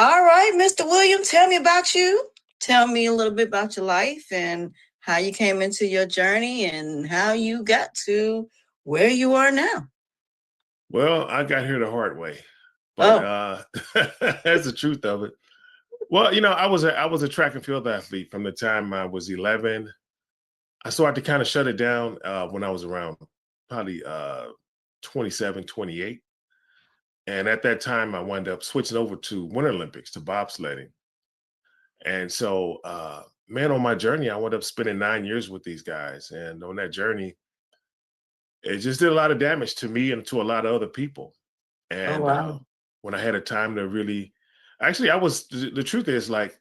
All right, Mr. Williams, tell me about you. Tell me a little bit about your life and how you came into your journey and how you got to where you are now. Well, I got here the hard way, but Oh, that's the truth of it. Well, I was a track and field athlete from the time I was 11. I started to kind of shut it down when I was around probably 27, 28. And at that time, I wound up switching over to Winter Olympics, to bobsledding. And so, man, on my journey, I wound up spending 9 years with these guys. And on that journey, it just did a lot of damage to me and to a lot of other people. oh And wow. when I had a time to really, actually, the truth is, like,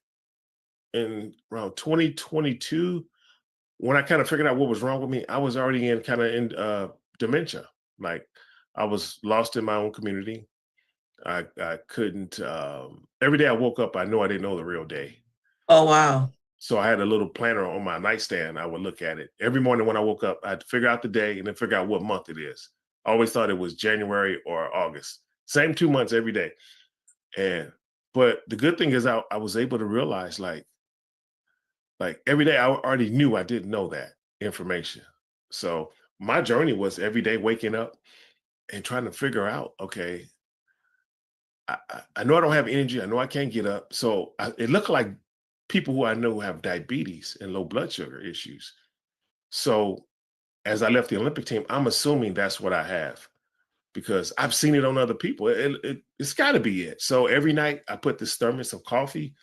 in around 2022, when I kind of figured out what was wrong with me, I was already in dementia. Like, I was lost in my own community. I couldn't. Every day I woke up, I knew I didn't know the real day. Oh wow. So I had a little planner on my nightstand. I would look at it every morning when I woke up. I'd figure out the day and then figure out what month it is. I always thought it was January or August. Same 2 months every day. And but the good thing is I was able to realize, like every day I already knew I didn't know that information. So my journey was every day waking up and trying to figure out, okay, I know I don't have energy. I know I can't get up. So it looked like people who I know have diabetes and low blood sugar issues. So as I left the Olympic team, I'm assuming that's what I have because I've seen it on other people. It's got to be it. So every night I put this thermos of coffee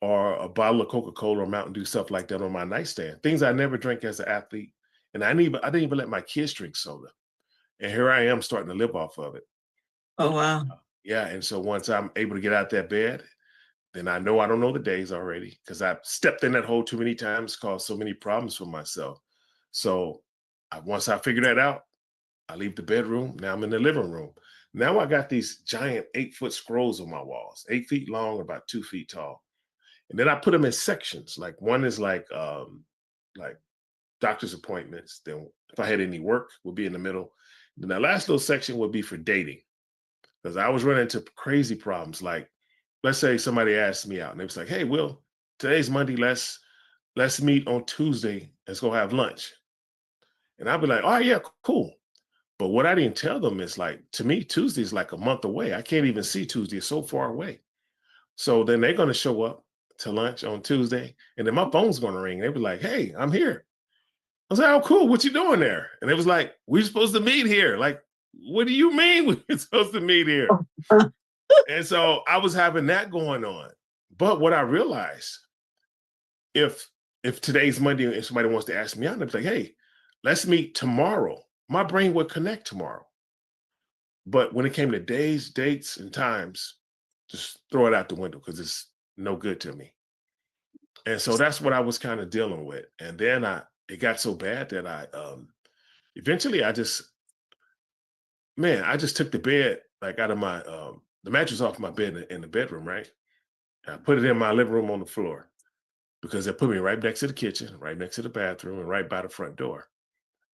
or a bottle of Coca-Cola or Mountain Dew, stuff like that on my nightstand. Things I never drank as an athlete. And I didn't even let my kids drink soda. And here I am starting to live off of it. Oh wow. Yeah. And so once I'm able to get out that bed, then I know I don't know the days already because I've stepped in that hole too many times, caused so many problems for myself. So once I figure that out, I leave the bedroom. Now I'm in the living room. Now I got these giant 8-foot scrolls on my walls, 8 feet long, about 2 feet tall. And then I put them in sections. Like one is like doctor's appointments. Then if I had any work, would be in the middle. Then the last little section would be for dating. Because I was running into crazy problems. Like, let's say somebody asked me out and they was like, hey, Will, today's Monday, let's meet on Tuesday. Let's go have lunch. And I'd be like, oh yeah, cool. But what I didn't tell them is, like, to me, Tuesday is like a month away. I can't even see Tuesday. It's so far away. So then they're going to show up to lunch on Tuesday, and then my phone's going to ring. They be like, hey, I'm here. I was like, oh, cool. What you doing there? And it was like, we're supposed to meet here. Like, what do you mean we're supposed to meet here? And so I was having that going on. But what I realized, if today's Monday and somebody wants to ask me out, and they're like, hey, let's meet tomorrow, my brain would connect tomorrow. But when it came to days, dates, and times, just throw it out the window because it's no good to me. And so that's what I was kind of dealing with. And then it got so bad that I eventually I just took the bed, like, out of my the mattress off my bed in the bedroom, right? I put it in my living room on the floor because they put me right next to the kitchen, right next to the bathroom, and right by the front door.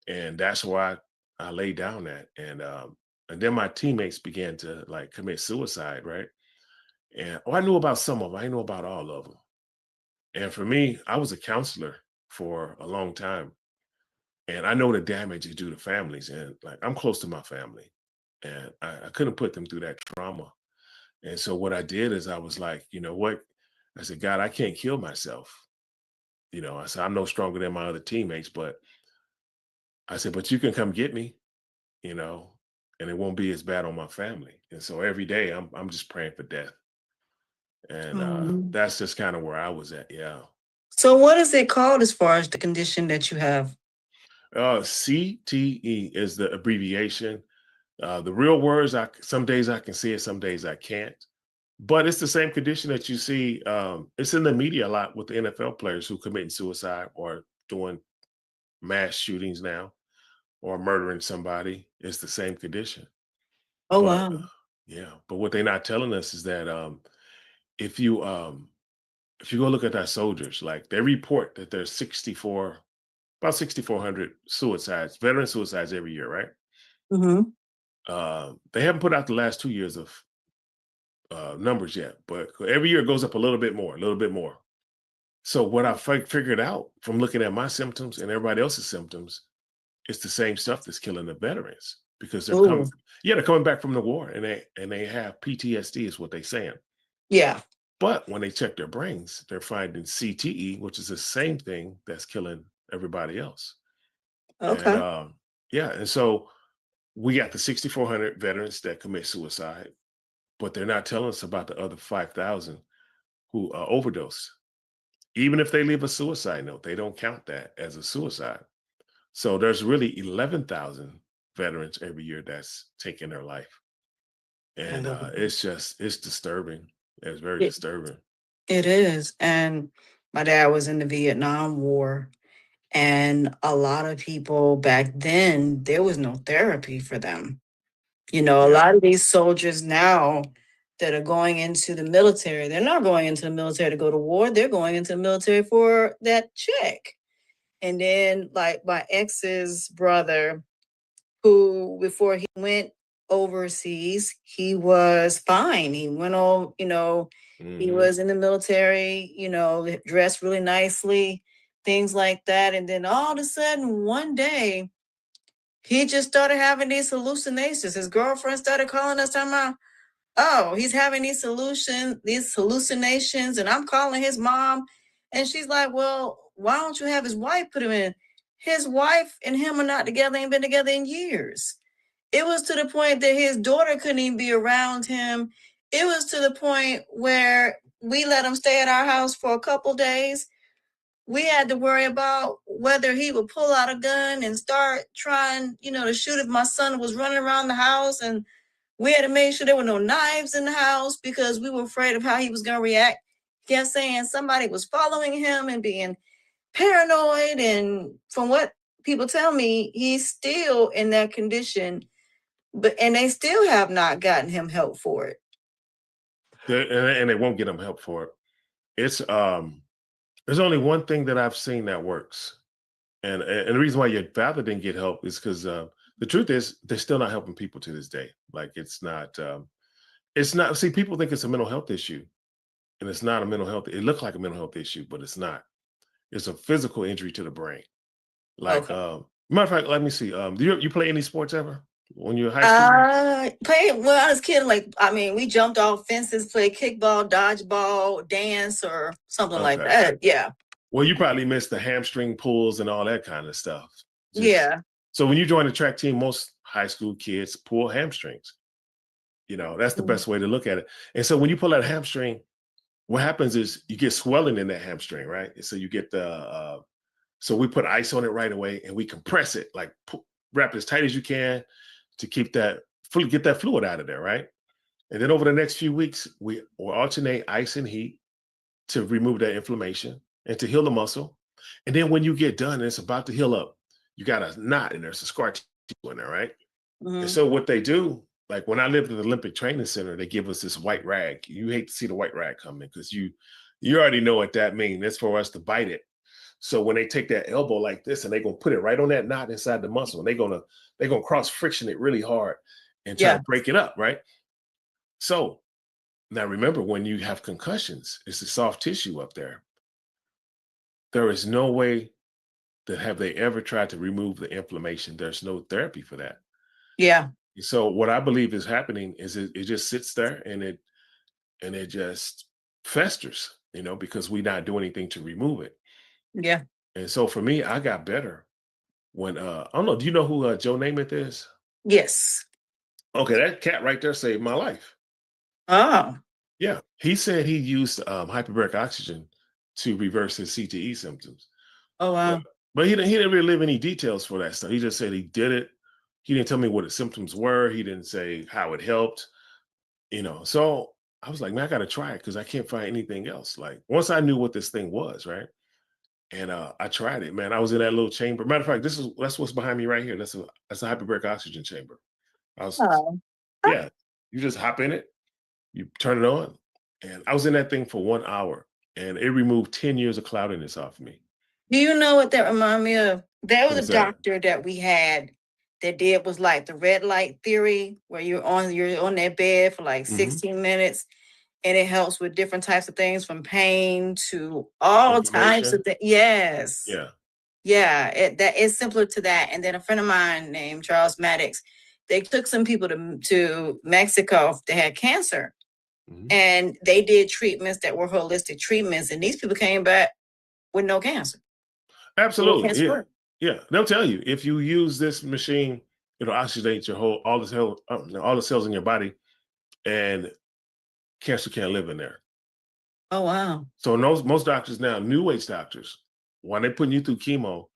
And that's why I laid down at. And then my teammates began to, like, commit suicide, right? And I knew about some of them. I didn't know about all of them. And for me, I was a counselor for a long time, and I know the damage it do to families. And, like, I'm close to my family, and I couldn't put them through that trauma. And so what I did is I was like, you know what? I said, God, I can't kill myself. I said, I'm no stronger than my other teammates, but I said, but you can come get me, you know, and it won't be as bad on my family. And so every day I'm just praying for death. And Um, that's just kind of where I was at. Yeah. so what is it called as far as the condition that you have? CTE is the abbreviation. The real words, some days I can see it, some days I can't. But it's the same condition that you see. It's in the media a lot with the NFL players who committing suicide or doing mass shootings now or murdering somebody. It's the same condition. Oh But wow. yeah, but what they're not telling us is that if you if you go look at our soldiers, like, they report that there's about 6,400 suicides, veteran suicides every year, right? Mm-hmm. They haven't put out the last 2 years of numbers yet, but every year it goes up a little bit more, a little bit more. So what I figured out from looking at my symptoms and everybody else's symptoms, it's the same stuff that's killing the veterans because they're Ooh, coming, yeah, they're coming back from the war and they have PTSD is what they're saying. yeah. But when they check their brains, they're finding CTE, which is the same thing that's killing everybody else. And Okay. yeah, and so we got the 6,400 veterans that commit suicide, but they're not telling us about the other 5,000 who overdose. Even if they leave a suicide note, they don't count that as a suicide. So there's really 11,000 veterans every year that's taking their life. And Unbelievable. it's disturbing. It's very It, disturbing. it is. And my dad was in the Vietnam War. And a lot of people back then, there was no therapy for them. You know, a Yeah. lot of these soldiers now that are going into the military, they're not going into the military to go to war. They're going into the military for that check. And then, like my ex's brother, who before he went overseas, he was fine. He went on, he Hmm. was in the military, dressed really nicely, things like that. And then all of a sudden, one day, he just started having these hallucinations. His girlfriend started calling us, talking about, oh, he's having these hallucinations, and I'm calling his mom, and she's like, well, why don't you have his wife put him in? His wife and him are not together, ain't been together in years. It was to the point that his daughter couldn't even be around him. It was to the point where we let him stay at our house for a couple days. We had to worry about whether he would pull out a gun and start trying, to shoot if my son was running around the house. And we had to make sure there were no knives in the house because we were afraid of how he was going to react. He kept saying somebody was following him and being paranoid. And from what people tell me, he's still in that condition, and they still have not gotten him help for it. And they won't get them help for it. It's there's only one thing that I've seen that works. And the reason why your father didn't get help is because the truth is they're still not helping people to this day. Like it's not, see, people think it's a mental health issue, and it's not a mental health. It looked like a mental health issue, but it's not. It's a physical injury to the brain. Like, Okay. matter of fact, let me see. Do you play any sports ever when you're in high school? Played when I was a kid. Like, I mean, we jumped off fences, played kickball, dodgeball, dance, or something like Okay. that. Yeah. Well, you probably missed the hamstring pulls and all that kind of stuff. Just Yeah. so when you join the track team, most high school kids pull hamstrings. That's the Mm. best way to look at it. And so when you pull that hamstring, what happens is you get swelling in that hamstring, right? And so you get so we put ice on it right away and we compress it, like wrap it as tight as you can to keep get that fluid out of there, right? And then over the next few weeks, we will alternate ice and heat to remove that inflammation and to heal the muscle. And then when you get done and it's about to heal up, you got a knot and there's a scar tissue in there, right? And Mhm. so what they do, like when I lived at the Olympic Training Center, they give us this white rag. You hate to see the white rag come in because you already know what that means. It's for us to bite it. So when they take that elbow like this and they're gonna put it right on that knot inside the muscle, and they're gonna cross friction it really hard and try Yeah. to break it up, right? So now remember, when you have concussions, it's the soft tissue up there. There is no way that have they ever tried to remove the inflammation. There's no therapy for that. Yeah. So what I believe is happening is it just sits there and it just festers, because we not do anything to remove it. Yeah. And so for me, I got better when I don't know, do you know who Joe Namath is? Yes. Okay, that cat right there saved my life. Oh. Yeah. He said he used hyperbaric oxygen to reverse his CTE symptoms. Oh But wow. but he didn't really leave any details for that stuff. He just said he did it. He didn't tell me what his symptoms were. He didn't say how it helped. So I was like, man, I gotta try it because I can't find anything else. Like once I knew what this thing was, right? And I tried it, man. I was in that little chamber. Matter of fact, that's what's behind me right here. That's a hyperbaric oxygen chamber. I was Oh. Yeah, you just hop in it, you turn it on, and I was in that thing for 1 hour, and it removed 10 years of cloudiness off me. Do you know what that reminded me of? There was a What's that? doctor that we had. they did was like the red light theory, where you're on that bed for like 16 minutes, and it helps with different types of things, from pain to all types of things. Yes. Yeah. Yeah, that is similar to that. And then a friend of mine named Charles Maddox, they took some people to Mexico that had cancer, and they did treatments that were holistic treatments, and these people came back with no cancer. Absolutely. Yeah. Yeah. They'll tell you, if you use this machine, it'll oxidate all the cells in your body, and cancer can't live in there. Oh, wow. So most doctors now, new age doctors, when they're putting you through chemo,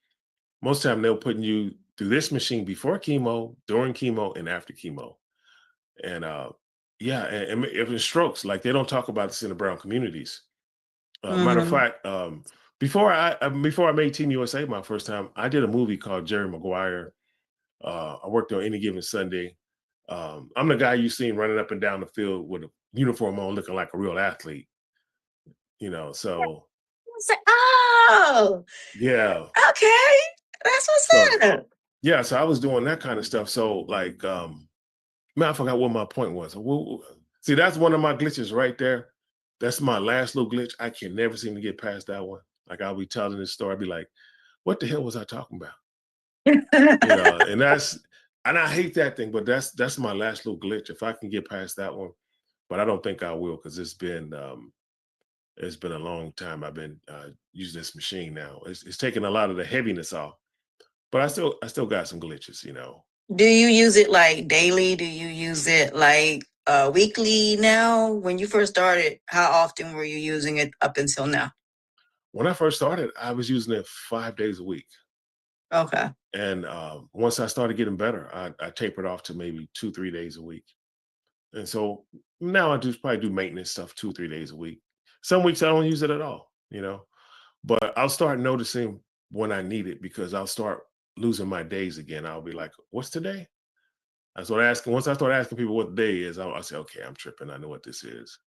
most time they'll put you through this machine before chemo, during chemo, and after chemo. And yeah, and if it's strokes, like, they don't talk about this in the brown communities. Matter of fact, before I made Team USA my first time, I did a movie called Jerry Maguire. I worked on Any Given Sunday. I'm the guy you seen running up and down the field with a uniform on, looking like a real athlete. So. Oh, Yeah. Okay, that's what's up. Yeah, so I was doing that kind of stuff. So, like, man, I forgot what my point was. See, that's one of my glitches right there. That's my last little glitch. I can never seem to get past that one. Like, I'll be telling this story, I'll be like, what the hell was I talking about? And I hate that thing, but that's my last little glitch. If I can get past that one, but I don't think I will, because it's been a long time I've been using this machine now. It's taken a lot of the heaviness off, but I still got some glitches. Do you use it like daily? Do you use it like weekly now? When you first started, how often were you using it up until now? When I first started, I was using it 5 days a week. Okay. And once I started getting better, I tapered off to maybe 2-3 days a week. And so now I probably do maintenance stuff 2-3 days a week. Some weeks I don't use it at all, but I'll start noticing when I need it, because I'll start losing my days again. I'll be like, what's today? Once I start asking people what the day is, I'll say, okay, I'm tripping. I know what this is.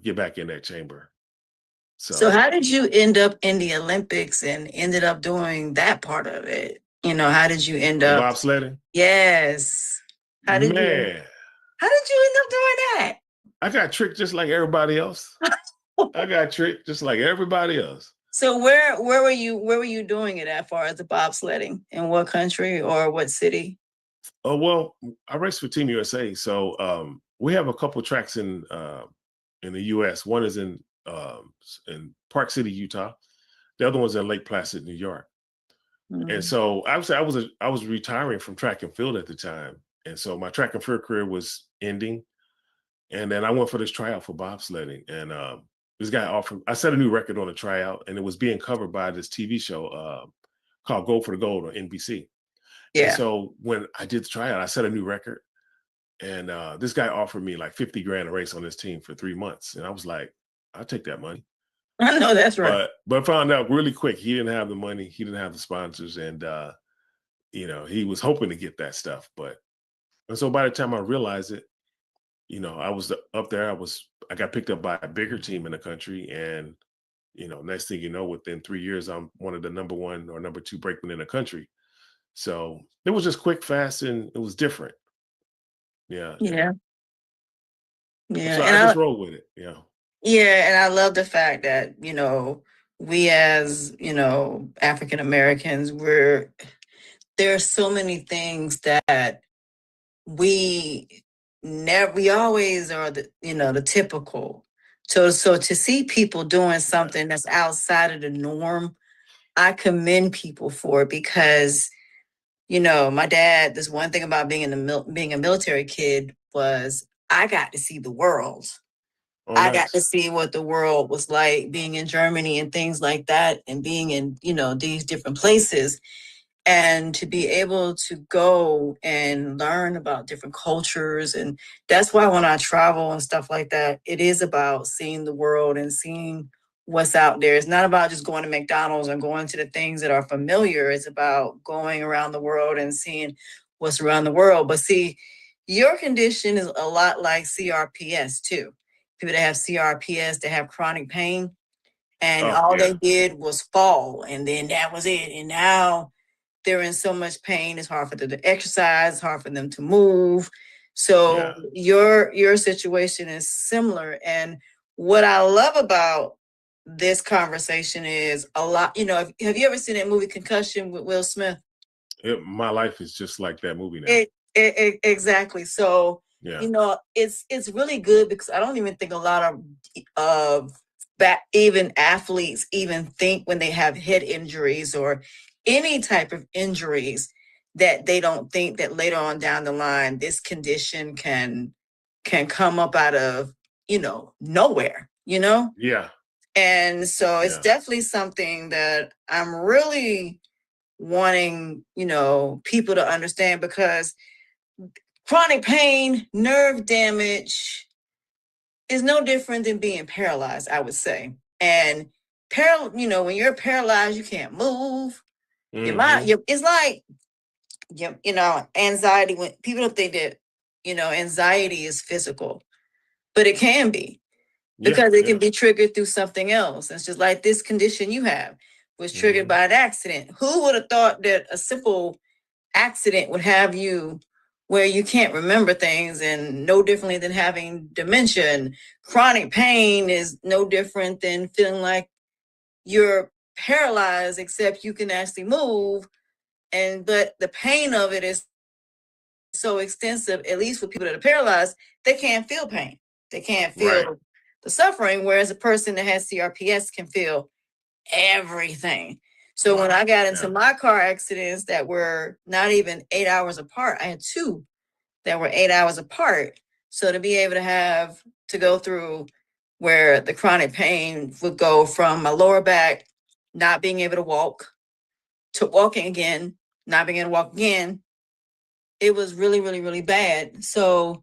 Get back in that chamber. So how did you end up in the Olympics and ended up doing that part of it? How did you end up? Bobsledding? Yes. How did you end up doing that? I got tricked just like everybody else. I got tricked just like everybody else. So where were you doing it at, far as the bobsledding? In what country or what city? Oh, well, I race for Team USA. So we have a couple tracks in the US. One is in Park City, Utah. The other one's in Lake Placid, New York. And so I was retiring from track and field at the time. And so my track and field career was ending. And then I went for this tryout for bobsledding. And this guy I set a new record on a tryout, and it was being covered by this TV show called Go for the Gold on NBC. Yeah. And so when I did the tryout, I set a new record. And this guy offered me like 50 grand a race on this team for 3 months. And I was like, I'll take that money. I know that's right. But found out really quick, he didn't have the money. He didn't have the sponsors. And, he was hoping to get that stuff. And so by the time I realized it, I was up there. I got picked up by a bigger team in the country. And, next thing you know, within 3 years, I'm one of the number 1 or number 2 brakemen in the country. So it was just quick, fast, and it was different. Yeah. Yeah. So I just roll with it. Yeah. Yeah. And I love the fact that, we as, African Americans, there are so many things that we always are the typical. So to see people doing something that's outside of the norm, I commend people for it, because my dad, this one thing about being a military kid was I got to see the world. Oh, I nice. got to see what the world was like, being in Germany and things like that, and being in, these different places. And to be able to go and learn about different cultures. And that's why when I travel and stuff like that, it is about seeing the world and seeing what's out there. It's not about just going to McDonald's and going to the things that are familiar. It's about going around the world and seeing what's around the world. But see, your condition is a lot like CRPS too. People that have CRPS, that have chronic pain, and all they did was fall, and then that was it. And now they're in so much pain. It's hard for them to exercise. It's hard for them to move. So your situation is similar. And what I love about this conversation is a lot, have you ever seen that movie Concussion with Will Smith? My life is just like that movie now. Exactly. So, it's really good because I don't even think a lot of even athletes even think when they have head injuries or any type of injuries that they don't think that later on down the line this condition can come up out of nowhere. Yeah. And so it's definitely something that I'm really wanting people to understand, because chronic pain, nerve damage is no different than being paralyzed, I would say. And when you're paralyzed, you can't move. Your mind, it's like anxiety. When people don't think that anxiety is physical, but it can be, because it can be triggered through something else. It's just like this condition you have was triggered by an accident. Who would have thought that a simple accident would have you where you can't remember things, and no differently than having dementia? And chronic pain is no different than feeling like you're paralyzed, except you can actually move. But the pain of it is so extensive, at least for people that are paralyzed, they can't feel pain. They can't feel the suffering, whereas a person that has CRPS can feel everything. So when I got into my car accidents that were not even 8 hours apart, I had two that were 8 hours apart. So to be able to go through where the chronic pain would go from my lower back, not being able to walk, to walking again, not being able to walk again, it was really, really, really bad. So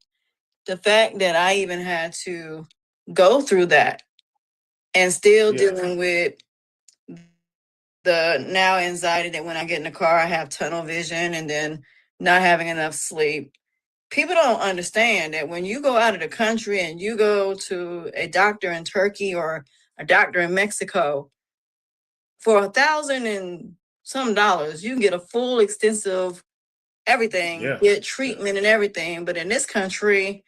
the fact that I even had to go through that and still dealing with the now anxiety that when I get in the car, I have tunnel vision, and then not having enough sleep. People don't understand that when you go out of the country and you go to a doctor in Turkey or a doctor in Mexico, for $1,000 and some dollars, you can get a full extensive everything, get treatment and everything. But in this country,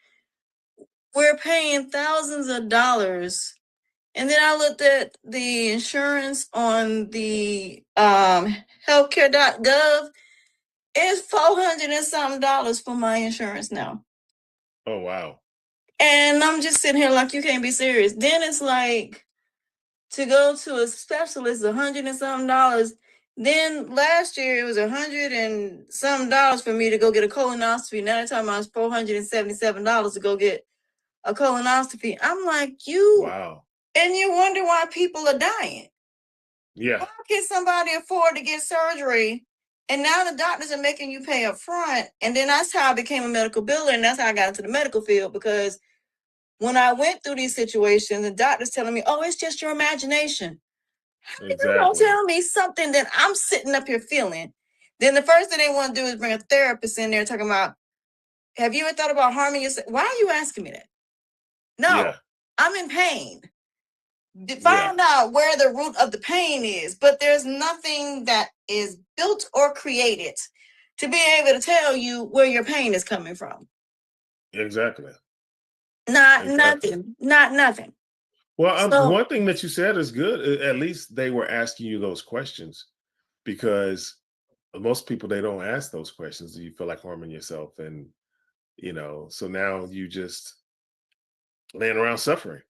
we're paying thousands of dollars. And then I looked at the insurance on the healthcare.gov. It's $400 and something dollars for my insurance now. Oh, wow. And I'm just sitting here like, you can't be serious. Then it's like, to go to a specialist, $100 and something dollars. Then last year it was $100 and some dollars for me to go get a colonoscopy. Now they're talking about $477 to go get a colonoscopy. I'm like, wow. And you wonder why people are dying. Yeah. How can somebody afford to get surgery? And now the doctors are making you pay up front. And then that's how I became a medical biller. And that's how I got into the medical field, because when I went through these situations, the doctor's telling me, oh, it's just your imagination. Exactly. You don't tell me something that I'm sitting up here feeling. Then the first thing they want to do is bring a therapist in there talking about, have you ever thought about harming yourself? Why are you asking me that? No, I'm in pain. Find out where the root of the pain is, but there's nothing that is built or created to be able to tell you where your pain is coming from. Exactly. Nothing. Well, one thing that you said is good. At least they were asking you those questions, because most people, they don't ask those questions. Do you feel like harming yourself? And, so now you just laying around suffering.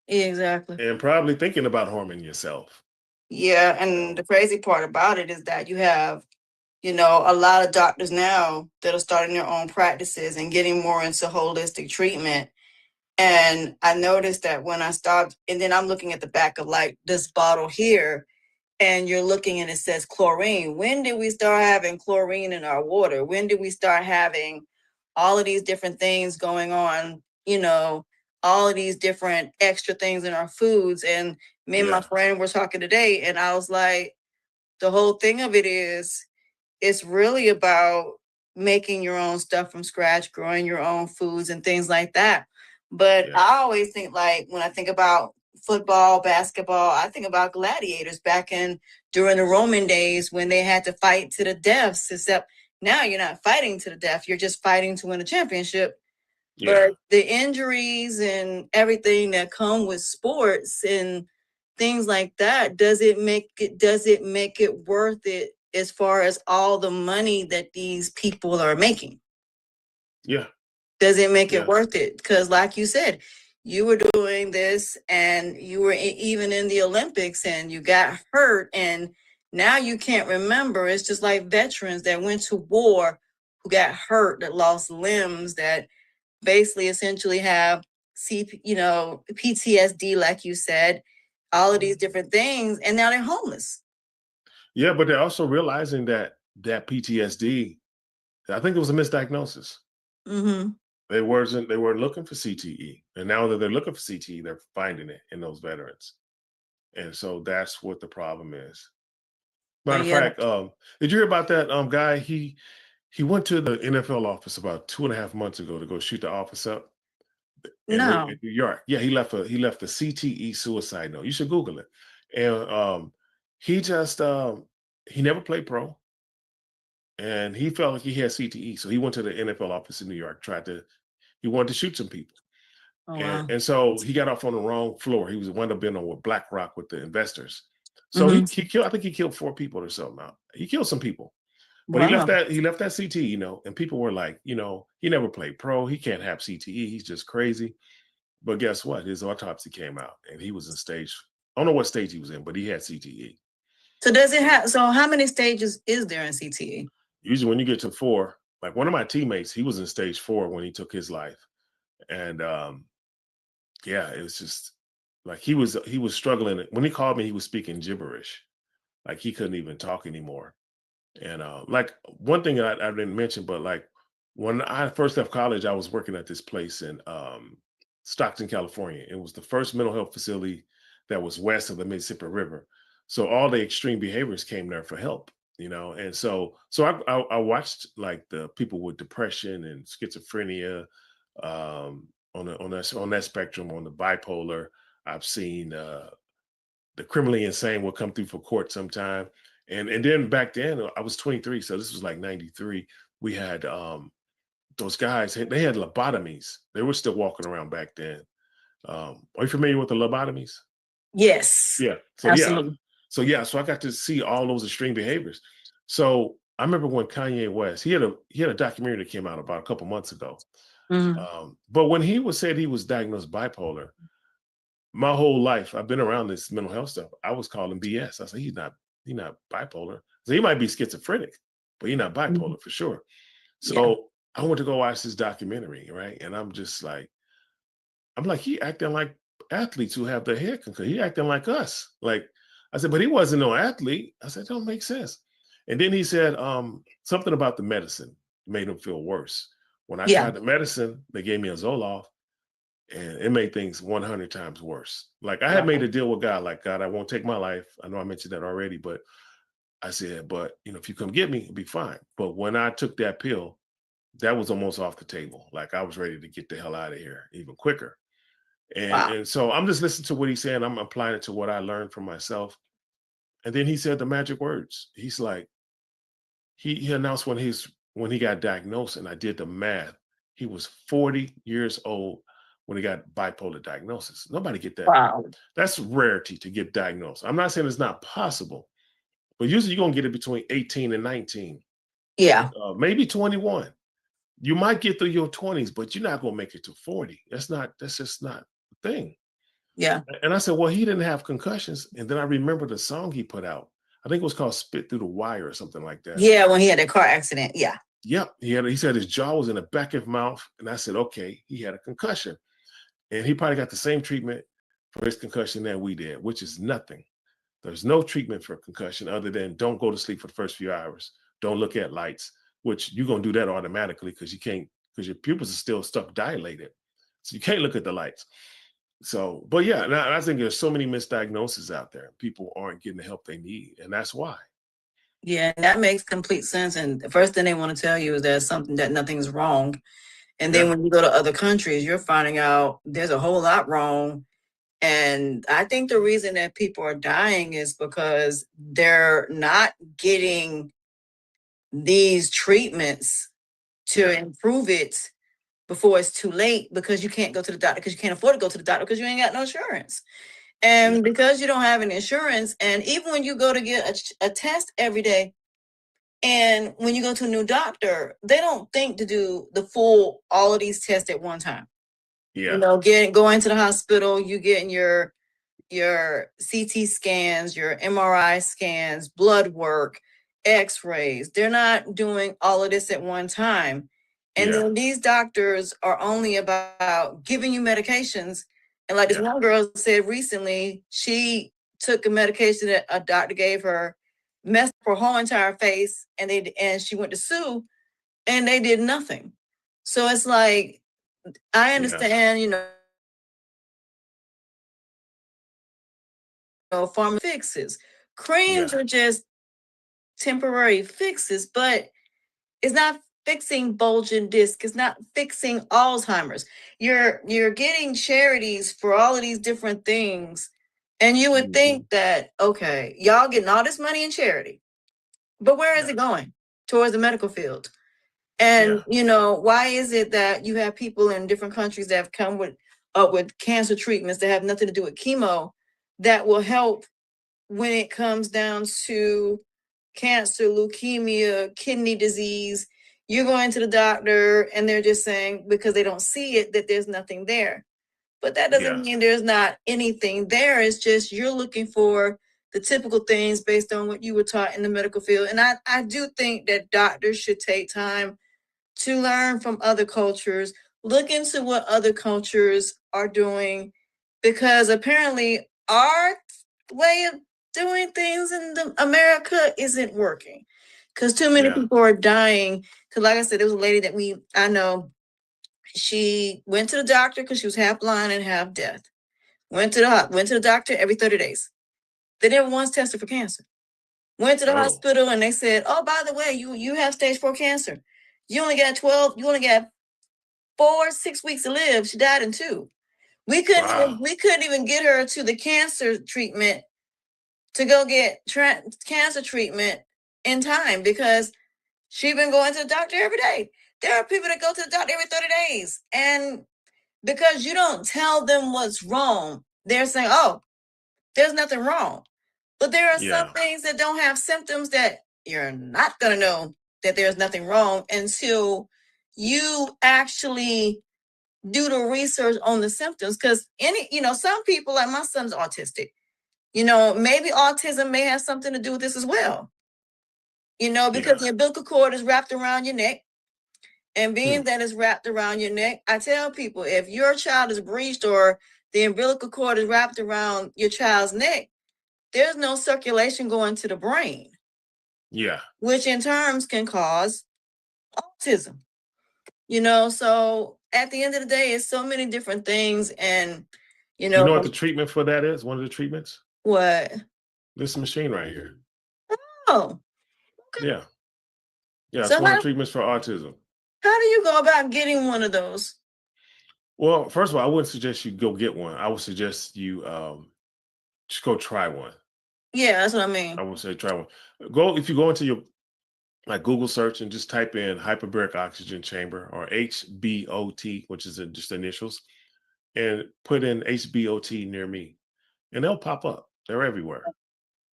Exactly. And probably thinking about harming yourself. Yeah. And the crazy part about it is that you have, a lot of doctors now that are starting their own practices and getting more into holistic treatment. And I noticed that when I stopped, and then I'm looking at the back of like this bottle here, and you're looking and it says chlorine. When did we start having chlorine in our water? When did we start having all of these different things going on, all of these different extra things in our foods? And me and my friend were talking today, and I was like, the whole thing of it is, it's really about making your own stuff from scratch, growing your own foods and things like that. But I always think, like, when I think about football, basketball, I think about gladiators back in during the Roman days when they had to fight to the deaths, except now you're not fighting to the death. You're just fighting to win a championship. Yeah. But the injuries and everything that come with sports and things like that, does it make it worth it as far as all the money that these people are making? Yeah. Does it make Yeah. it worth it? Because like you said, you were doing this and you were even in the Olympics and you got hurt and now you can't remember. It's just like veterans that went to war who got hurt, that lost limbs, that basically essentially have PTSD, like you said, all of these different things, and now they're homeless. Yeah, but they're also realizing that PTSD, I think it was a misdiagnosis. Mm-hmm. They weren't looking for CTE, and now that they're looking for CTE, they're finding it in those veterans, and so that's what the problem is. Matter of fact, did you hear about that guy? He went to the NFL office about 2.5 months ago to go shoot the office up in No. New York. Yeah, he left a CTE suicide note. You should Google it. And he just he never played pro, and he felt like he had CTE, so he went to the NFL office in New York. He wanted to shoot some people. Oh, wow. And so he got off on the wrong floor. He wound up being on with BlackRock with the investors. So Mhm. he killed, I think he killed 4 people or something. Now he killed some people, but Wow. he left that CTE, and people were like, he never played pro. He can't have CTE. He's just crazy. But guess what? His autopsy came out, and he was in stage. I don't know what stage he was in, but he had CTE. So does it have? So how many stages is there in CTE? Usually, when you get to 4, like one of my teammates, he was in stage 4 when he took his life, and yeah, it was just like he was struggling. When he called me, he was speaking gibberish, like he couldn't even talk anymore. And like one thing I didn't mention, but like when I first left college, I was working at this place in Stockton, California. It was the first mental health facility that was west of the Mississippi River. So all the extreme behaviors came there for help, and so I watched like the people with depression and schizophrenia, on that spectrum, on the bipolar. I've seen the criminally insane will come through for court sometime. And then back then I was 23, so this was like 93. We had those guys, they had lobotomies. They were still walking around back then. Are you familiar with the lobotomies? Yes. Yeah. Absolutely. So I got to see all those extreme behaviors. So I remember when Kanye West, he had a documentary that came out about a couple months ago. Mhm. But when he said he was diagnosed bipolar, my whole life I've been around this mental health stuff. I was calling BS. I said he's not bipolar. So he might be schizophrenic, but he's not bipolar for sure. So I went to go watch this documentary, right? And I'm like, he acting like athletes who have their head concussion. He acting like us. Like I said, but he wasn't no athlete. I said, don't make sense. And then he said something about the medicine made him feel worse. When I tried the medicine, they gave me a Zoloft, and it made things 100 times worse. Like I had made a deal with God, like, God, I won't take my life. I know I mentioned that already, but I said, but if you come get me, it'll be fine. But when I took that pill, that was almost off the table. Like I was ready to get the hell out of here even quicker. And so I'm just listening to what he's saying. I'm applying it to what I learned from myself. And then he said the magic words. He's like, he announced when he got diagnosed, and I did the math. He was 40 years old when he got bipolar diagnosis. Nobody get that. Wow. That's rarity to get diagnosed. I'm not saying it's not possible, but usually you're going to get it between 18 and 19. Yeah. Maybe 21. You might get through your 20s, but you're not going to make it to 40. That's just not the thing. Yeah. And I said, well, he didn't have concussions. And then I remember the song he put out. I think it was called Spit Through the Wire or something like that. Yeah, when he had a car accident. Yeah. Yep. He said his jaw was in the back of his mouth. And I said, okay, he had a concussion. And he probably got the same treatment for his concussion that we did, which is nothing. There's no treatment for concussion other than don't go to sleep for the first few hours. Don't look at lights, which you're going to do that automatically because your pupils are still stuck dilated. So you can't look at the lights. So, but yeah, I think there's so many misdiagnoses out there. People aren't getting the help they need. And that's why. Yeah, that makes complete sense. And the first thing they want to tell you is there's something that nothing's wrong. And then when you go to other countries, you're finding out there's a whole lot wrong. And I think the reason that people are dying is because they're not getting these treatments to improve it before it's too late, because you can't go to the doctor, because you can't afford to go to the doctor, because you ain't got no insurance. And because you don't have an insurance, and even when you go to get a test every day, and when you go to a new doctor, they don't think to do all of these tests at one time. You know, going to the hospital, you getting your CT scans, your MRI scans, blood work, x-rays. They're not doing all of this at one time. And then these doctors are only about giving you medications. And like this one girl said recently, she took a medication that a doctor gave her, messed up her whole entire face, and she went to sue, and they did nothing. So it's like, I understand, pharma fixes. Creams are just temporary fixes, but it's not fixing bulging disc. It's not fixing Alzheimer's. You're getting charities for all of these different things, and you would think that, okay, y'all getting all this money in charity, but where is it going? Towards the medical field. And why is it that you have people in different countries that have come with cancer treatments that have nothing to do with chemo that will help when it comes down to cancer, leukemia, kidney disease? You're going to the doctor and they're just saying, because they don't see it, that there's nothing there. But that doesn't mean there's not anything there. It's just you're looking for the typical things based on what you were taught in the medical field. And I do think that doctors should take time to learn from other cultures, look into what other cultures are doing, because apparently our way of doing things in America isn't working, because too many people are dying. Because like I said, there was a lady that I know, she went to the doctor because she was half blind and half deaf. Went to the doctor every 30 days. They never once tested for cancer. Went to the hospital and they said, oh, by the way, you have stage 4 cancer. You only got 4-6 weeks to live. She died in 2. We couldn't even get her to the cancer treatment, to go get cancer treatment in time, because she'd been going to the doctor every day. There are people that go to the doctor every 30 days. And because you don't tell them what's wrong, they're saying, oh, there's nothing wrong. But there are some things that don't have symptoms that you're not going to know that there's nothing wrong until you actually do the research on the symptoms. Because some people, like my son's autistic, maybe autism may have something to do with this as well. Because the umbilical cord is wrapped around your neck. And being that it's wrapped around your neck, I tell people, if your child is breached or the umbilical cord is wrapped around your child's neck, there's no circulation going to the brain. Which in terms can cause autism. So at the end of the day, it's so many different things. And you know what the treatment for that is? One of the treatments? What? This machine right here. Oh. Okay. Yeah, so it's one of the treatments for autism. How do you go about getting one of those? Well, first of all, I wouldn't suggest you go get one. I would suggest you just go try one. Yeah, that's what I mean. I would say try one. If you go into your Google search and just type in hyperbaric oxygen chamber, or HBOT, which is just initials, and put in HBOT near me, and they'll pop up. They're everywhere.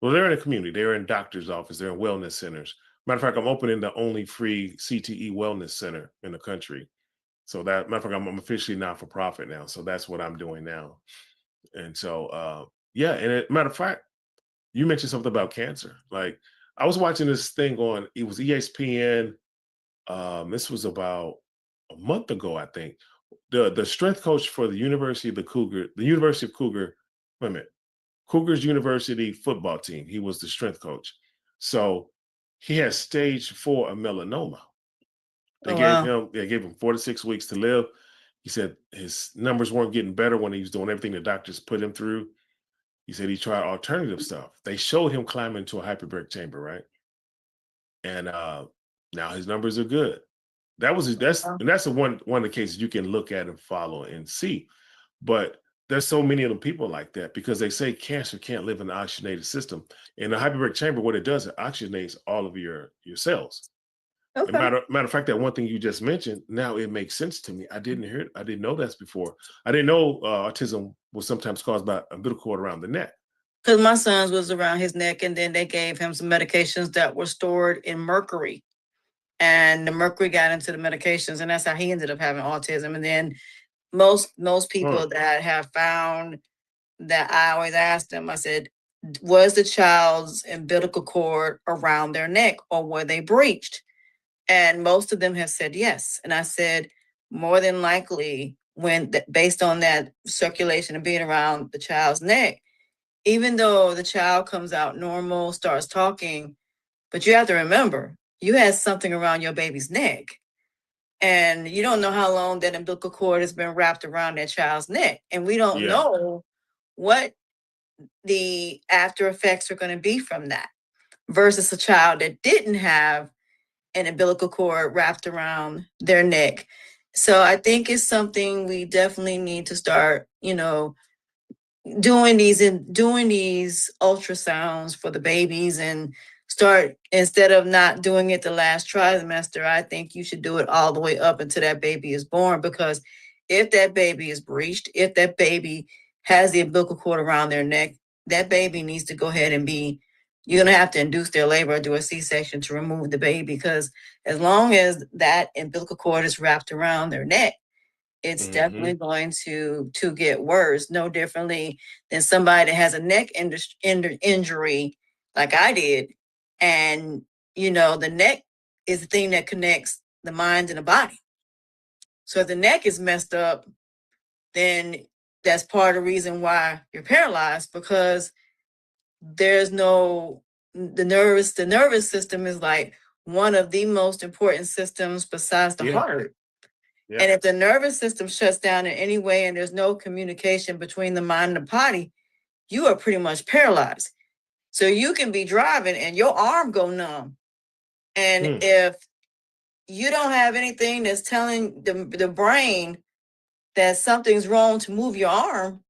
Well, they're in the community. They're in doctor's office. They're in wellness centers. Matter of fact, I'm opening the only free CTE wellness center in the country. So that, matter of fact, I'm officially not for profit now. So that's what I'm doing now. And so, and matter of fact, you mentioned something about cancer. Like, I was watching this thing on, it was ESPN. This was about a month ago, I think. The strength coach for the University of Cougars University football team. He was the strength coach. So he has stage 4 of melanoma. They gave him 4 to 6 weeks to live. He said his numbers weren't getting better when he was doing everything the doctors put him through. He said he tried alternative stuff. They showed him climbing into a hyperbaric chamber, right? And now his numbers are good. That's one of the cases you can look at and follow and see. But there's so many of them people like that because they say cancer can't live in an oxygenated system. In the hyperbaric chamber, what it does, it oxygenates all of your cells. And Okay. matter of fact, that one thing you just mentioned, now it makes sense to me. I didn't know that before. I didn't know autism was sometimes caused by umbilical cord around the neck. Because my son's was around his neck, and then they gave him some medications that were stored in mercury. And the mercury got into the medications, and that's how he ended up having autism. And then most people that have found that, I always ask them, I said, was the child's umbilical cord around their neck, or were they breached? And most of them have said yes. And I said, more than likely, based on that circulation and being around the child's neck, even though the child comes out normal, starts talking, but you have to remember, you had something around your baby's neck. And you don't know how long that umbilical cord has been wrapped around that child's neck. And we don't know what the after effects are going to be from that versus a child that didn't have an umbilical cord wrapped around their neck. So I think it's something we definitely need to start, doing these ultrasounds for the babies, and start, instead of not doing it the last trimester, I think you should do it all the way up until that baby is born. Because if that baby is breached, if that baby has the umbilical cord around their neck, that baby needs to go ahead and you're going to have to induce their labor or do a C-section to remove the baby. Because as long as that umbilical cord is wrapped around their neck, it's definitely going to get worse. No differently than somebody that has a neck injury like I did. And, the neck is the thing that connects the mind and the body. So if the neck is messed up, then that's part of the reason why you're paralyzed, because there's the nervous system is like one of the most important systems besides the heart. Yeah. And if the nervous system shuts down in any way and there's no communication between the mind and the body, you are pretty much paralyzed. So you can be driving and your arm go numb. And if you don't have anything that's telling the brain that something's wrong to move your arm,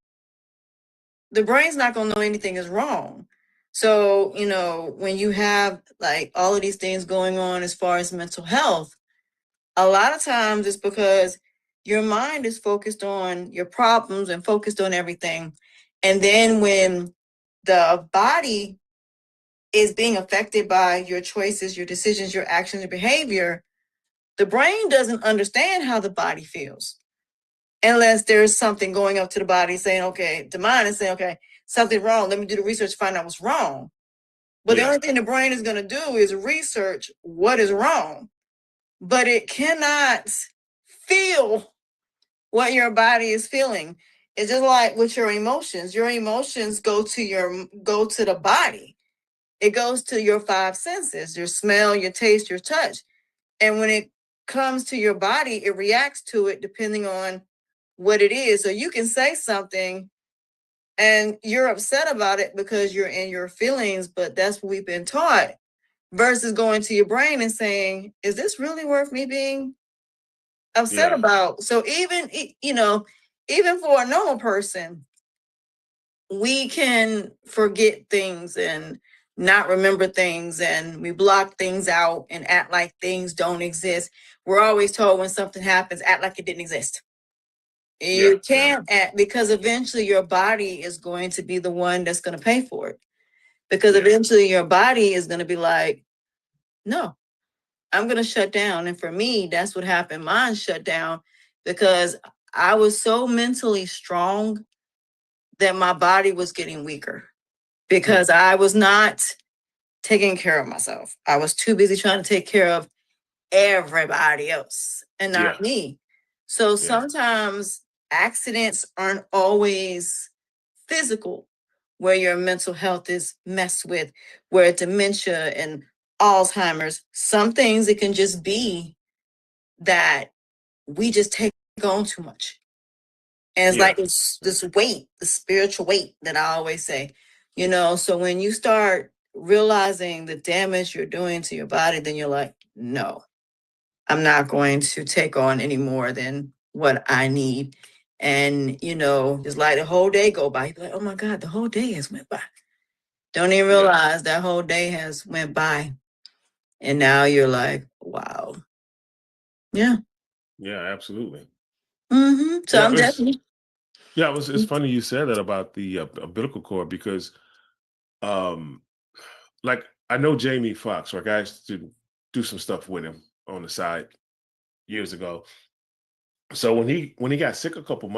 the brain's not going to know anything is wrong. So, when you have like all of these things going on as far as mental health, a lot of times it's because your mind is focused on your problems and focused on everything. And then when the body is being affected by your choices, your decisions, your actions, your behavior, the brain doesn't understand how the body feels unless there's something going up to the body saying, okay, the mind is saying, okay, something wrong. Let me do the research to find out what's wrong. But the only thing the brain is going to do is research what is wrong. But it cannot feel what your body is feeling. It's just like with your emotions. Your emotions go to the body. It goes to your five senses, your smell, your taste, your touch. And when it comes to your body, it reacts to it depending on what it is. So you can say something and you're upset about it because you're in your feelings, but that's what we've been taught, versus going to your brain and saying, is this really worth me being upset about? So even for a normal person, we can forget things and not remember things, and we block things out and act like things don't exist. We're always told when something happens, act like it didn't exist. You can't act, because eventually your body is going to be the one that's going to pay for it. Because eventually your body is going to be like, no, I'm going to shut down. And for me, that's what happened. Mine shut down because I was so mentally strong that my body was getting weaker because I was not taking care of myself. I was too busy trying to take care of everybody else and not me. So sometimes accidents aren't always physical, where your mental health is messed with, where dementia and Alzheimer's. Some things, it can just be that we just take on too much. And it's like this weight, the spiritual weight that I always say, so when you start realizing the damage you're doing to your body, then you're like, no, I'm not going to take on any more than what I need. And, just like the whole day go by, you're like, oh my God, the whole day has went by. Don't even realize that whole day has went by. And now you're like, wow. Yeah. Yeah, absolutely. So I'm definitely. It's funny you said that about the umbilical cord because, like I know Jamie Foxx, like I used to do some stuff with him on the side years ago. So when he got sick a couple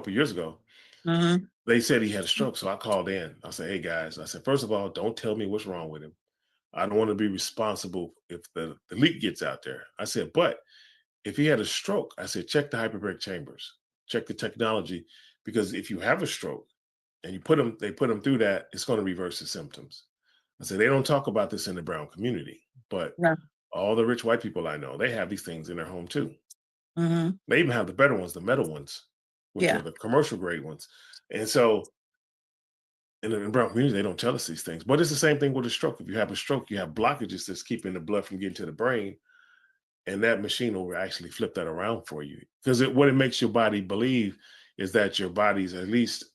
years ago, Mm-hmm. they said he had a stroke. So I called in. I said, hey guys, I said, first of all, don't tell me what's wrong with him. I don't want to be responsible if the leak gets out there. I said, but if he had a stroke, I said, check the hyperbaric chambers, check the technology, because if you have a stroke and they put him through that, it's going to reverse the symptoms. I said, they don't talk about this in the brown community, but Yeah. all the rich white people I know, they have these things in their home too. Mm-hmm. They even have the better ones, the metal ones, which are Yeah. the commercial grade ones. And so in the brown community, they don't tell us these things. But it's the same thing with a stroke. If you have a stroke, you have blockages that's keeping the blood from getting to the brain. And that machine will actually flip that around for you. Because what it makes your body believe is that your body's at least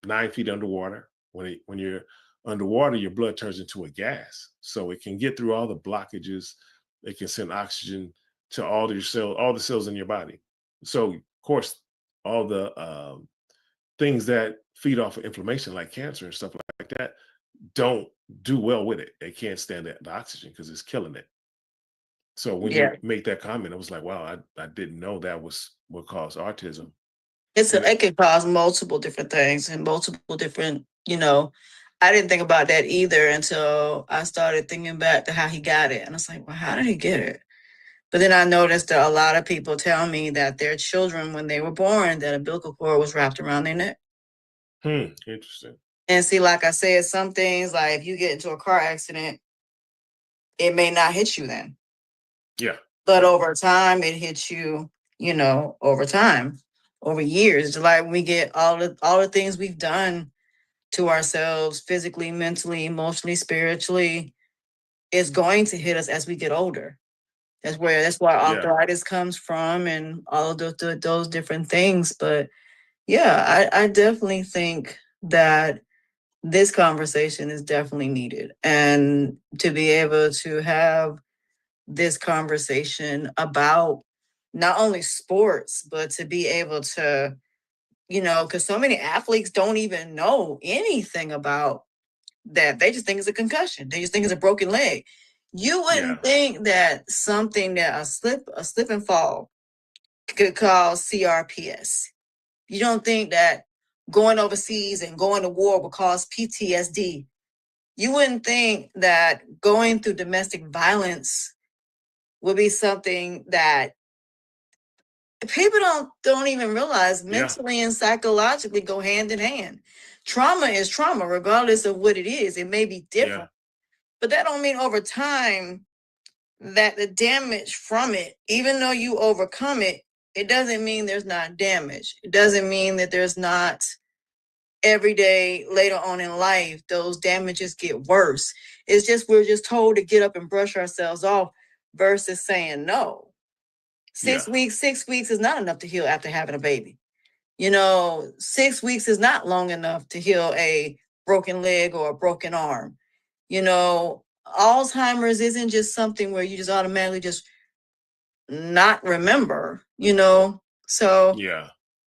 9 feet underwater. When you're underwater, your blood turns into a gas. So it can get through all the blockages. It can send oxygen to all the cells in your body. So of course, all the things that feed off of inflammation, like cancer and stuff like that, don't do well with it. They can't stand the oxygen because it's killing it. So when Yeah. you make that comment, I was like, wow, I didn't know that was what caused autism. It could cause multiple different things and multiple different, I didn't think about that either until I started thinking back to how he got it. And I was like, well, how did he get it? But then I noticed that a lot of people tell me that their children, when they were born, that umbilical cord was wrapped around their neck. Interesting. And see, like I said, some things, like if you get into a car accident, it may not hit you then. Yeah. But over time, it hits you, over time, over years. It's like when we get all the things we've done to ourselves, physically, mentally, emotionally, spiritually, it's going to hit us as we get older. That's why arthritis comes from, and all of those different things. But yeah, I definitely think that this conversation is definitely needed, and to be able to have this conversation about not only sports, but to be able to, because so many athletes don't even know anything about that. They just think it's a concussion. They just think it's a broken leg. You wouldn't think that something that a slip and fall could cause CRPS. You don't think that going overseas and going to war would cause PTSD. You wouldn't think that going through domestic violence would be something that people don't even realize mentally and psychologically go hand in hand. Trauma is trauma, regardless of what it is. It may be different, but that don't mean over time that the damage from it, even though you overcome it, it doesn't mean there's not damage. It doesn't mean that there's not every day later on in life, those damages get worse. It's just, we're just told to get up and brush ourselves off versus saying no. 6 weeks is not enough to heal after having a baby. 6 weeks is not long enough to heal a broken leg or a broken arm. Alzheimer's isn't just something where you just automatically just not remember, so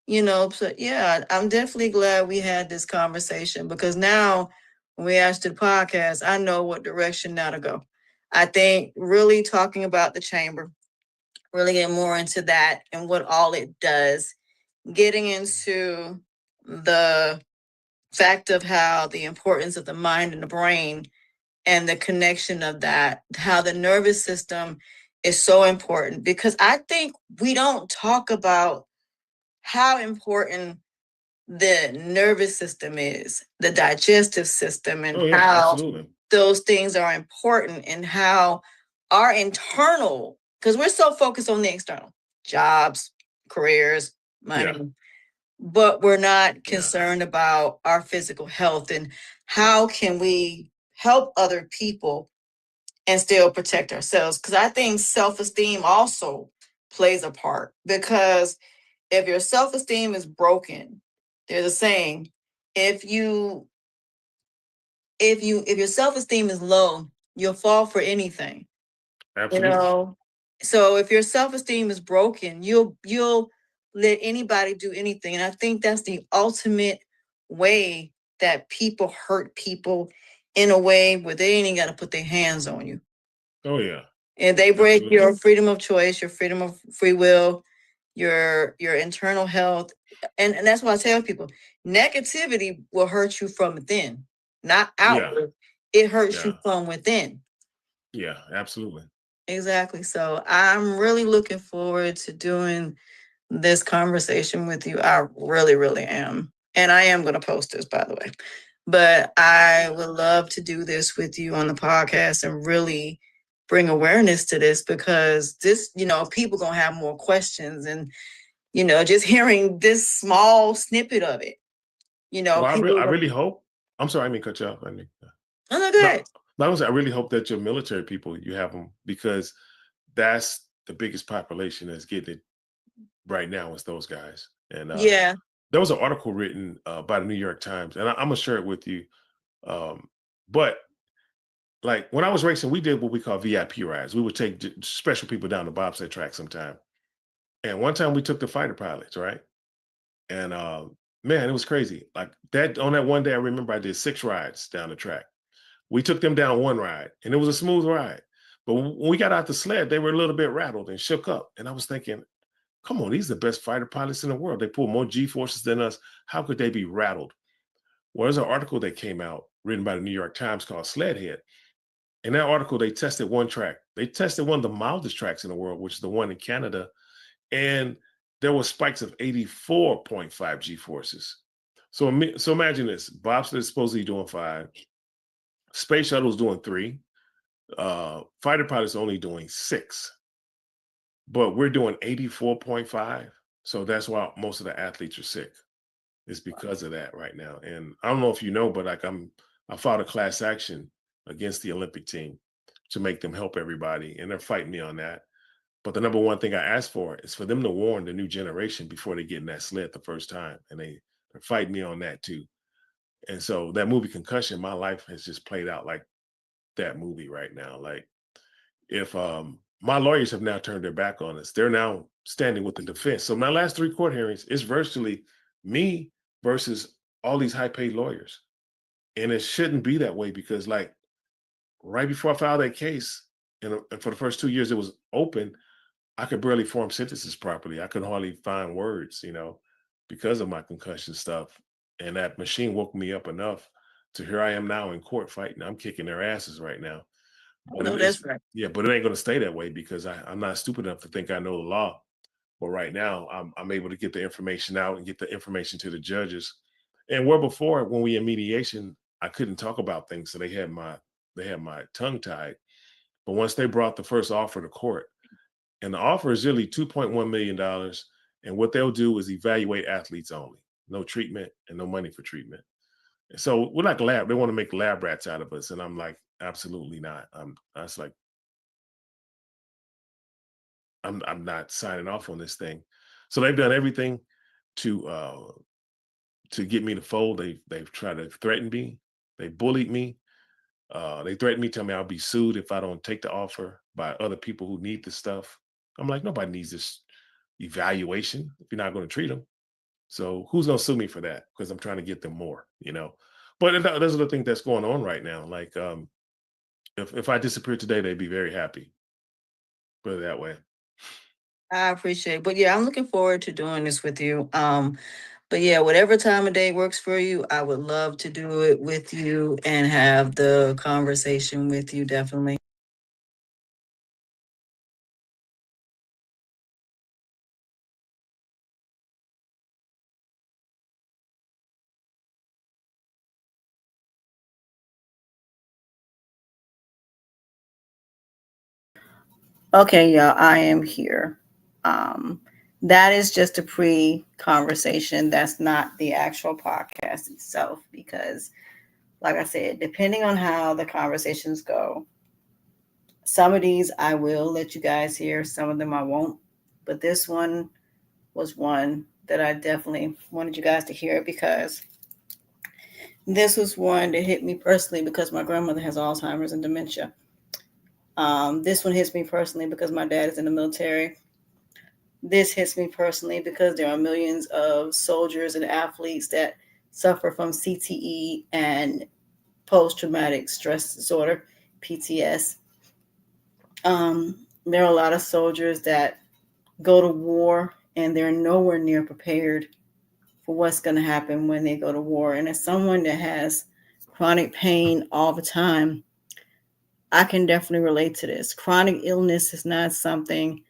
I'm definitely glad we had this conversation, because now when we asked the podcast, I know what direction now to go. I think really talking about the chamber, really getting more into that and what all it does, getting into the fact of how the importance of the mind and the brain and the connection of that, how the nervous system is so important, because I think we don't talk about how important the nervous system is, the digestive system, and how those things are important, and how our internal, because we're so focused on the external, jobs, careers, money, but we're not concerned about our physical health and how can we help other people and still protect ourselves. Because I think self-esteem also plays a part, because if your self-esteem is broken, there's a saying, if your self-esteem is low, you'll fall for anything. Absolutely. So if your self-esteem is broken, you'll let anybody do anything. And I think that's the ultimate way that people hurt people, in a way where they ain't even got to put their hands on you. Oh yeah. And they break Absolutely. your freedom of choice, your freedom of free will, your internal health. And that's why I tell people, negativity will hurt you from within, not outward. It hurts you from within. Yeah, absolutely. Exactly. So I'm really looking forward to doing this conversation with you. I really, really am. And I am going to post this, by the way. But I would love to do this with you on the podcast and really bring awareness to this, because this, people going to have more questions, and, just hearing this small snippet of it, Well, I people. really hope. I'm sorry, I didn't cut you off. Oh, no, good. No, I really hope that your military people, you have them, because that's the biggest population that's getting it right now, is those guys. And Yeah. there was an article written by the New York Times, and I'm gonna share it with you. But like when I was racing, we did what we call VIP rides. We would take special people down the bobsled track sometime. And one time we took the fighter pilots, right? And man, it was crazy. Like that on that one day, I remember I did 6 rides down the track. We took them down one ride, and it was a smooth ride. But when we got out the sled, they were a little bit rattled and shook up. And I was thinking, come on, these are the best fighter pilots in the world. They pull more G forces than us. How could they be rattled? Well, there's an article that came out written by the New York Times called Sledhead. In that article, they tested one track. They tested one of the mildest tracks in the world, which is the one in Canada. And there were spikes of 84.5 G forces. So imagine this: bobsled is supposedly doing 5, space shuttle is doing 3, fighter pilots only doing 6, but we're doing 84.5. So that's why most of the athletes are sick. It's because of that right now. And I don't know if you know, but like I filed a class action against the Olympic team to make them help everybody, and they're fighting me on that. But the number one thing I asked for is for them to warn the new generation before they get in that sled the first time. And they're fighting me on that too. And so that movie Concussion, my life has just played out like that movie right now. Like if my lawyers have now turned their back on us, they're now standing with the defense. So my last 3 court hearings is virtually me versus all these high paid lawyers. And it shouldn't be that way, because like right before I filed that case, and for the first 2 years it was open, I could barely form sentences properly. I could hardly find words, because of my concussion stuff. And that machine woke me up enough to here I am now in court fighting. I'm kicking their asses right now. But No, that's right. yeah, but it ain't going to stay that way, because I'm not stupid enough to think I know the law. But right now, I'm able to get the information out and get the information to the judges. And where before, when we in mediation, I couldn't talk about things, so they had my tongue tied. But once they brought the first offer to court, and the offer is really $2.1 million. And what they'll do is evaluate athletes only, no treatment and no money for treatment. And so we're like lab. They want to make lab rats out of us. And I'm like, absolutely not. I'm not signing off on this thing. So they've done everything to get me to fold. They've tried to threaten me. They bullied me. They threatened me, tell me I'll be sued if I don't take the offer by other people who need the stuff. I'm like, nobody needs this evaluation if you're not going to treat them. So who's going to sue me for that? Because I'm trying to get them more. But those are the things that's going on right now. Like, if I disappear today, they'd be very happy. Put it that way. I appreciate it. But yeah, I'm looking forward to doing this with you. But yeah, whatever time of day works for you, I would love to do it with you and have the conversation with you, definitely. Okay, y'all, I am here. That is just a pre-conversation. That's not the actual podcast itself, because like I said, depending on how the conversations go, some of these I will let you guys hear, some of them I won't. But this one, was one that I definitely wanted you guys to hear, because this was one that hit me personally because my grandmother has Alzheimer's and dementia. This one hits me personally because my dad is in the military. This hits me personally because there are millions of soldiers and athletes that suffer from CTE and post-traumatic stress disorder, PTS. There are a lot of soldiers that go to war and they're nowhere near prepared for what's going to happen when they go to war. And as someone that has chronic pain all the time, I can definitely relate to this. Chronic illness is not something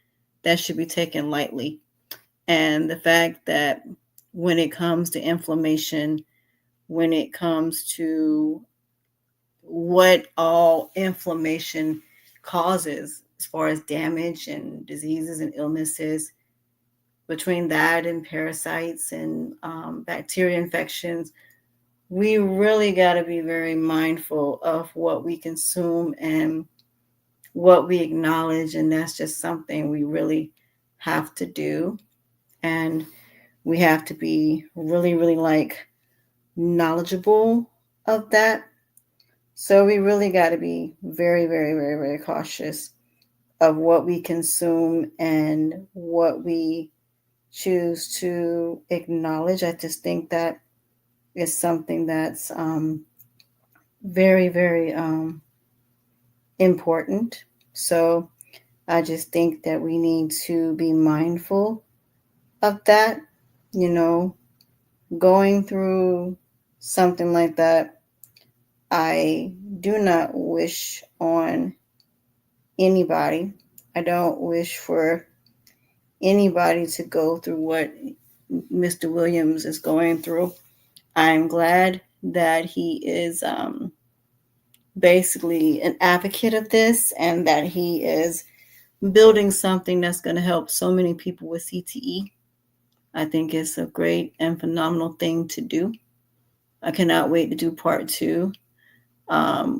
that should be taken lightly. And the fact that when it comes to inflammation, when it comes to what all inflammation causes as far as damage and diseases and illnesses, between that and parasites and bacteria infections, we really got to be very mindful of what we consume and what we acknowledge. And that's just something we really have to do. And we have to be really, really like knowledgeable of that. So we really got to be very, very, very, very cautious of what we consume and what we choose to acknowledge. I just think that is something that's very, very important. So I just think that we need to be mindful of that. You know, going through something like that, I do not wish on anybody. I don't wish for anybody to go through what Mr. Williams is going through. I'm glad that he is basically an advocate of this and that he is building something that's going to help so many people with CTE. I think it's a great and phenomenal thing to do. I cannot wait to do part 2.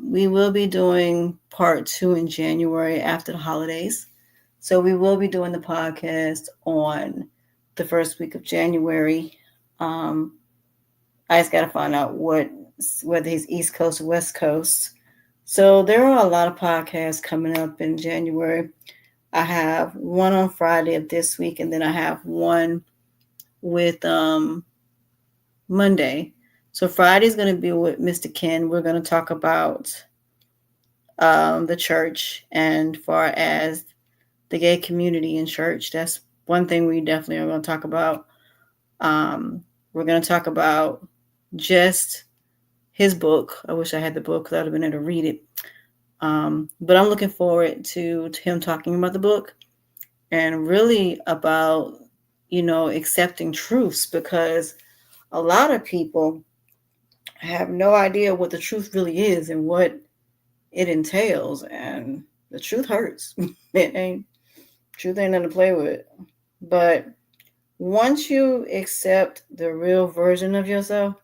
We will be doing part 2 in January after the holidays. So we will be doing the podcast on the first week of January. I just got to find out whether he's East Coast or West Coast. So there are a lot of podcasts coming up in January. I have one on Friday of this week, and then I have one with Monday. So Friday's going to be with Mr. Ken. We're going to talk about the church and far as the gay community in church. That's one thing we definitely are going to talk about. We're going to talk about just his book. I wish I had the book because I would have been able to read it. But I'm looking forward to him talking about the book and really about, accepting truths, because a lot of people have no idea what the truth really is and what it entails. And the truth hurts. Truth ain't nothing to play with. But once you accept the real version of yourself,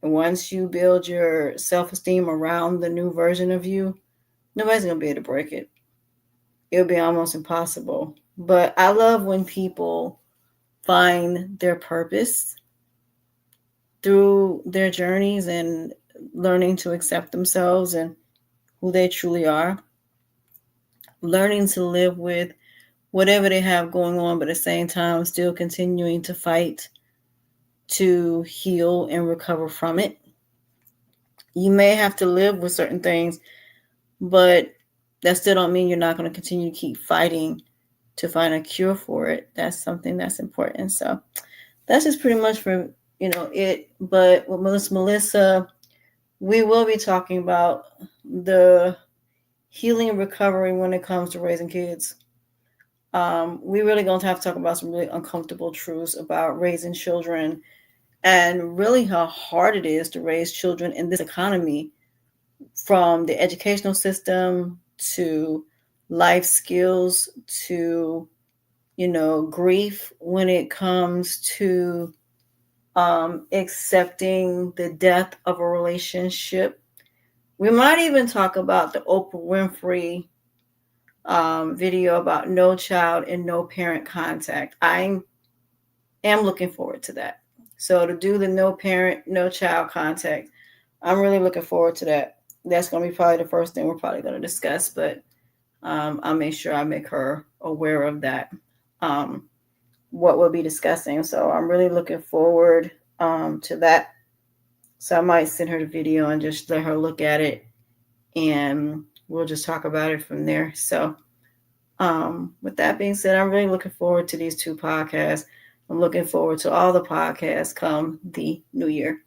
and once you build your self-esteem around the new version of you, nobody's going to be able to break it. It'll be almost impossible. But I love when people find their purpose through their journeys and learning to accept themselves and who they truly are. Learning to live with whatever they have going on, but at the same time, still continuing to fight to heal and recover from it. You may have to live with certain things, but that still don't mean you're not going to continue to keep fighting to find a cure for it. That's something that's important. So that's just pretty much for, it. But with Melissa, we will be talking about the healing and recovery when it comes to raising kids. We really going to have to talk about some really uncomfortable truths about raising children and really how hard it is to raise children in this economy, from the educational system to life skills to, grief when it comes to accepting the death of a relationship. We might even talk about the Oprah Winfrey video about no child and no parent contact. I'm am looking forward to that. So to do the no parent, no child contact, I'm really looking forward to that. That's going to be probably the first thing we're probably going to discuss, but I'll make sure I make her aware of that, what we'll be discussing. So I'm really looking forward to that. So I might send her the video and just let her look at it, and we'll just talk about it from there. So with that being said, I'm really looking forward to these 2 podcasts. I'm looking forward to all the podcasts come the new year.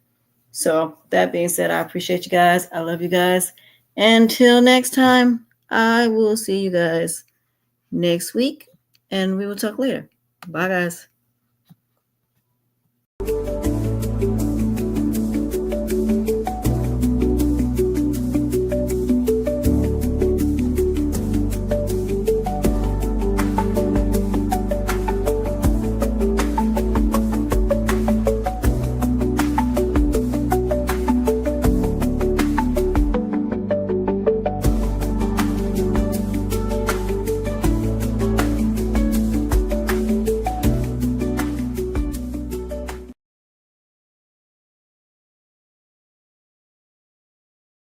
So that being said, I appreciate you guys. I love you guys. Until next time, I will see you guys next week, and we will talk later. Bye, guys.